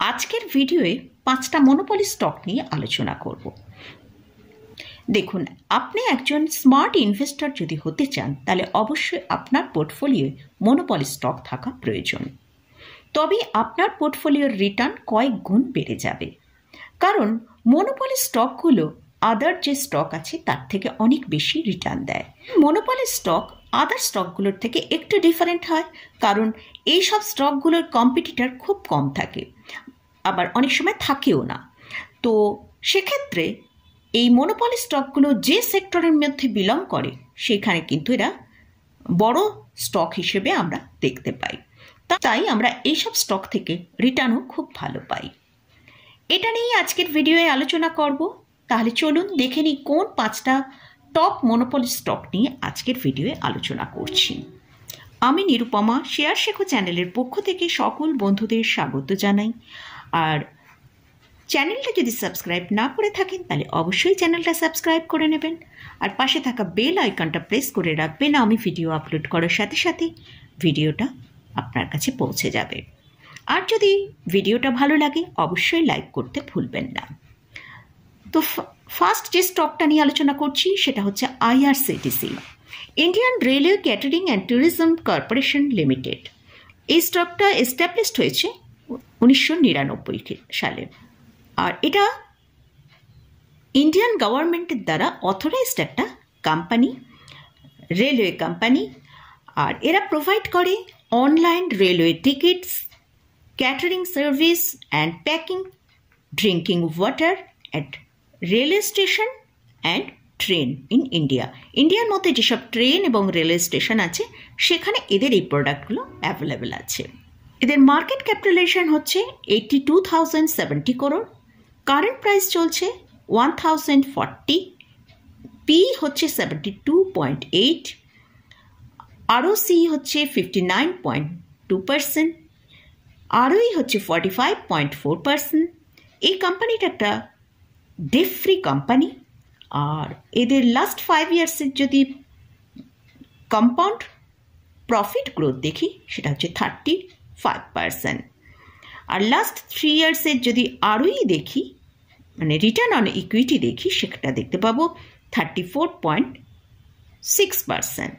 আজকের ভিডিওয়ে 5টা monopoly stock নিয়ে আলোচনা করব। দেখুন, আপনি একজন স্মার্ট ইনভেস্টর যদি হতে চান তাহলে অবশ্যই আপনার পোর্টফোলিওয়ে মনোপলি স্টক থাকা প্রয়োজন। তবে আপনার পোর্টফোলিওর রিটার্ন কয়েক গুণ বেড়ে যাবে, কারণ মনোপলি স্টকগুলো আদার যে স্টক আছে তার থেকে অনেক বেশি রিটার্ন দেয়। মনোপলি স্টক আদার স্টকগুলোর থেকে একটু ডিফারেন্ট হয়, কারণ এই সব স্টকগুলোর কম্পিটিটর খুব কম থাকে, আবার অনেক সময় থাকেও না। তো সেক্ষেত্রে এই মনোপলি স্টকগুলো যে সেক্টরের মধ্যে বিলং করে সেখানে কিন্তু এরা বড় স্টক হিসেবে আমরা দেখতে পাই। তাই আমরা এইসব স্টক থেকে রিটার্নও খুব ভালো পাই। এটা নিয়ে আজকের ভিডিওয়ে আলোচনা করব। তাহলে চলুন দেখে নিই কোন 5টা টপ মনোপলি স্টক নিয়ে আজকের ভিডিওয়ে আলোচনা করছি। আমি নিরুপমা শেয়ার শেখো চ্যানেলের পক্ষ থেকে সকল বন্ধুদের স্বাগত জানাই। আর চ্যানেলটা যদি সাবস্ক্রাইব না করে থাকেন তাহলে অবশ্যই চ্যানেলটা সাবস্ক্রাইব করে নেবেন, আর পাশে থাকা বেল আইকনটা প্রেস করে রাখবেন। আমি ভিডিও আপলোড করার সাথে সাথে ভিডিওটা আপনার কাছে পৌঁছে যাবে। আর যদি ভিডিওটা ভালো লাগে অবশ্যই লাইক করতে ভুলবেন না। তো ফার্স্ট যে স্টকটা নিয়ে আলোচনা করছি সেটা হচ্ছে IRCTC, Indian railway catering and tourism corporation limited. এই স্টকটা এস্টাবলিশড হয়েছে 1999 সালে, আর এটা ইন্ডিয়ান গভর্নমেন্টের দ্বারা অথরাইজড একটা কোম্পানি, রেলওয়ে কোম্পানি। আর এরা প্রোভাইড করে online railway tickets, catering service and packing drinking water at railway station and train in India. ইন্ডিয়ার মধ্যে যেসব ট্রেন এবং রেলওয়ে স্টেশন আছে সেখানে এদের এই প্রোডাক্টগুলো অ্যাভেলেবেল আছে। এদের মার্কেট ক্যাপিটালাইজেশন হচ্ছে 82,070 করোড়, কারেন্ট প্রাইস চলছে 1,040, পি হচ্ছে 72.8, আরওসি হচ্ছে 59.2%, আরওই হচ্ছে 45.4%। এই কোম্পানিটা একটা ডেট ফ্রি কোম্পানি, আর এদের লাস্ট 5 ইয়ার্সের যদি কম্পাউন্ড প্রফিট গ্রোথ দেখি সেটা হচ্ছে 35%, আর লাস্ট 3 ইয়ার্সের যদি আরওই দেখি, মানে রিটার্ন অন ইকুইটি দেখি, সেটা দেখতে পাবো 34.6%।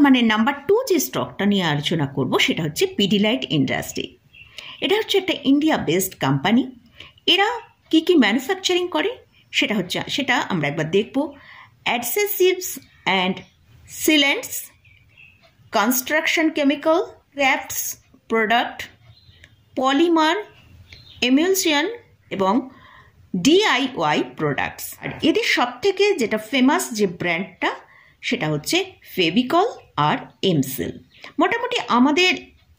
মানে নাম্বার 2 যে স্টকটা নিয়ে আলোচনা করব সেটা হচ্ছে পিডিলাইট ইন্ডাস্ট্রি। এটা হচ্ছে একটা ইন্ডিয়া বেসড কোম্পানি। এরা কি কি ম্যানুফ্যাকচারিং করে সেটা আমরা একবার দেখব। Adhesives and sealants, construction chemical, crafts product, polymer, emulsion এবং ডিআইওয়াই প্রোডাক্টস। আর এদের সব থেকে যেটা ফেমাস যে ব্র্যান্ডটা সেটা হচ্ছে ফেভিকল আর এমসিল। মোটামুটি আমাদের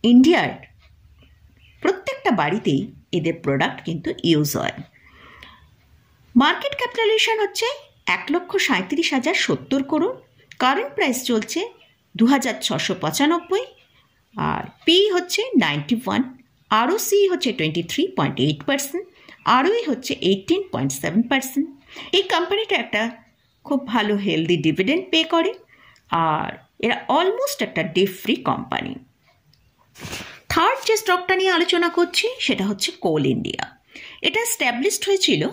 ইন্ডিয়ার প্রত্যেকটা বাড়িতেই এদের প্রোডাক্ট কিন্তু ইউজ হয়। মার্কেট ক্যাপিটালাইজেশন হচ্ছে 1,37,070 করোড়, কারেন্ট প্রাইস চলছে 2,695, আর পি হচ্ছে 91, আরওসি হচ্ছে 23.8%, আরওই হচ্ছে 18.7%। এই কোম্পানিটা একটা খুব ভালো হেলদি ডিভিডেন্ড পে করে, আর এরা অলমোস্ট একটা ডেট ফ্রি কোম্পানি। থার্ড যে স্টকটা নিয়ে আলোচনা করছি সেটা হচ্ছে কোল ইন্ডিয়া। এটা স্ট্যাবলিশড হয়েছিল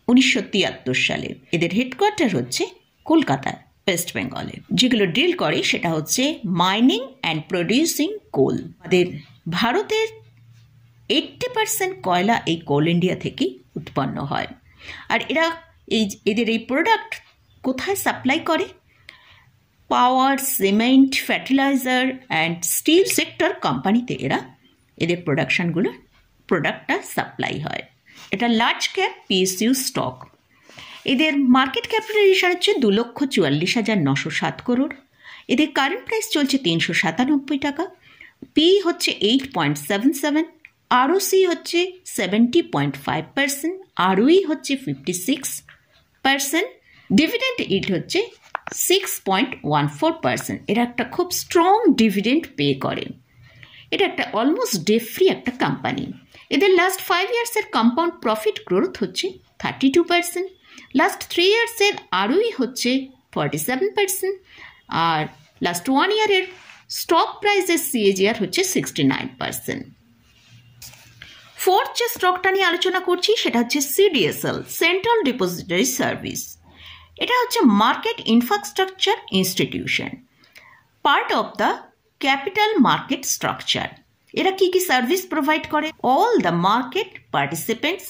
1973 সালে। এদের হেডকোয়ার্টার হচ্ছে কলকাতায়, ওয়েস্ট বেঙ্গলে। যেগুলো ডিল করে সেটা হচ্ছে মাইনিং অ্যান্ড প্রডিউসিং কোল। আমাদের ভারতের 80% কয়লা এই কোল ইন্ডিয়া থেকেই উৎপন্ন হয়। আর এদের এই প্রোডাক্ট কোথায় সাপ্লাই করে? Power, cement, fertiliser and steel sector কোম্পানিতে এদের প্রোডাক্টটা সাপ্লাই হয়। এটা লার্জ ক্যাপ পিএসইউ স্টক। এদের মার্কেট ক্যাপিটালাইজেশন হচ্ছে 2,44,907 করোড়। এদের কারেন্ট প্রাইস চলছে 397 টাকা, পি হচ্ছে 8.77, আরওসি হচ্ছে 70.5%, আরওই হচ্ছে 56%, ডিভিডেন্ড ইল্ড হচ্ছে 6.14%। এরা একটা খুব স্ট্রং ডিভিডেন্ড পে করে। এটা একটা অলমোস্ট ডেট ফ্রি একটা কোম্পানি। এদের লাস্ট 5 ইয়ার্সের কম্পাউন্ড প্রফিট গ্রোথ হচ্ছে 32%, লাস্ট 3 ইয়ার্সের আরওই হচ্ছে 47%, আর লাস্ট 1 ইয়ারের স্টক প্রাইসের সিএজিআর হচ্ছে 69%। ফোর্থ যে স্টকটা নিয়ে আলোচনা করছি সেটা হচ্ছে সিডিএসএল, সেন্ট্রাল ডিপোজিটরি সার্ভিস। এটা হচ্ছে market infrastructure institution, part of the capital market structure. এরা কি কি সার্ভিস প্রোভাইড করে? All the market participants,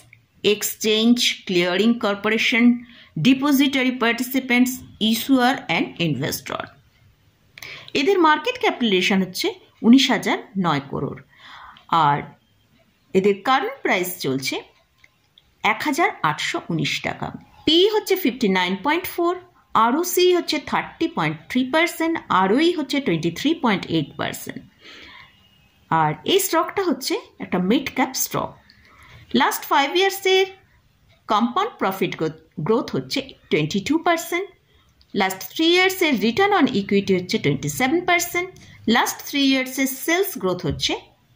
exchange clearing corporation, depository participants, ইস্যুয়ার and investor. এদের মার্কেট ক্যাপিটালাইজেশন হচ্ছে 19,009 করোড়, আর এদের কারেন্ট প্রাইস চলছে 1,819 টাকা। পি হচ্ছে 59.4, আরওসি হচ্ছে 30.3%, আরওই হচ্ছে 23.8%। আর এই স্টকটা হচ্ছে একটা মিড ক্যাপ স্টক। লাস্ট 5 ইয়ার্সের কম্পাউন্ড প্রফিট গ্রোথ হচ্ছে 22%, লাস্ট 3 ইয়ার্সের রিটার্ন অন ইকুইটি হচ্ছে 27%, লাস্ট 3 ইয়ার্সের সেলস গ্রোথ হচ্ছে,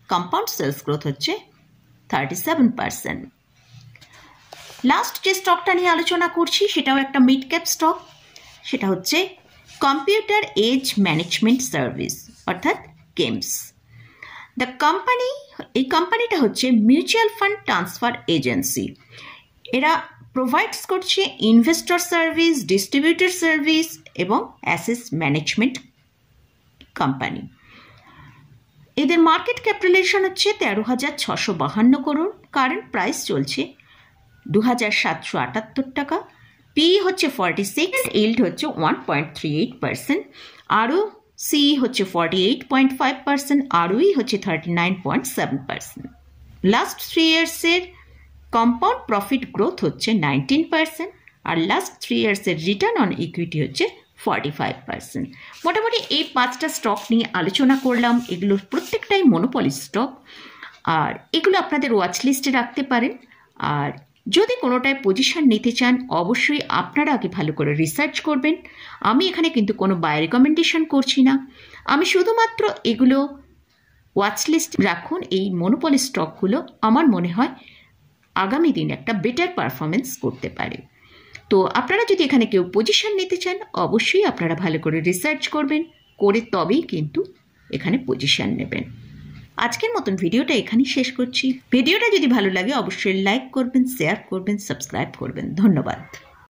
কম্পাউন্ড সেলস গ্রোথ হচ্ছে 37%। লাস্ট যে স্টকটা নিয়ে আলোচনা করছি সেটাও একটা মিড ক্যাপ স্টক, সেটা হচ্ছে কম্পিউটার এজ ম্যানেজমেন্ট সার্ভিস অর্থাৎ কেমস। এই কোম্পানিটা হচ্ছে মিউচুয়াল ফান্ড ট্রান্সফার এজেন্সি। এরা প্রোভাইডস করছে ইনভেস্টর সার্ভিস, ডিস্ট্রিবিউটর সার্ভিস এবং অ্যাসেট ম্যানেজমেন্ট কোম্পানি। এদের মার্কেট ক্যাপিটালাইজেশন হচ্ছে 13,652 করোড়, কারেন্ট প্রাইস চলছে 2,778 টাকা, পি হচ্ছে 46, ইল্ড হচ্ছে 1.38%, আরও সি হচ্ছে 48.5%, আরওই হচ্ছে 39.7%। লাস্ট 3 ইয়ার্সের কম্পাউন্ড প্রফিট গ্রোথ হচ্ছে 19%, আর লাস্ট 3 ইয়ার্সের রিটার্ন অন ইকুইটি হচ্ছে 45%। মোটামুটি এই 5টা স্টক নিয়ে আলোচনা করলাম। এগুলো প্রত্যেকটাই মনোপলি স্টক, আর এগুলো আপনাদের ওয়াচ লিস্টে রাখতে পারেন। আর যদি কোনোটায় পজিশন নিতে চান অবশ্যই আপনারা আগে ভালো করে রিসার্চ করবেন। আমি এখানে কিন্তু কোনো বাই রেকমেন্ডেশন করছি না, আমি শুধুমাত্র এগুলো ওয়াচ লিস্ট রাখুন। এই মনোপলি স্টকগুলো আমার মনে হয় আগামী দিন একটা বেটার পারফরমেন্স করতে পারে। তো আপনারা যদি এখানে কেউ পজিশন নিতে চান অবশ্যই আপনারা ভালো করে রিসার্চ করবেন, করে তবেই কিন্তু এখানে পজিশন নেবেন। আজকের মতন ভিডিওটা এখানেই শেষ করছি। ভিডিওটা যদি ভালো লাগে অবশ্যই লাইক করবেন, শেয়ার করবেন, সাবস্ক্রাইব করবেন। ধন্যবাদ।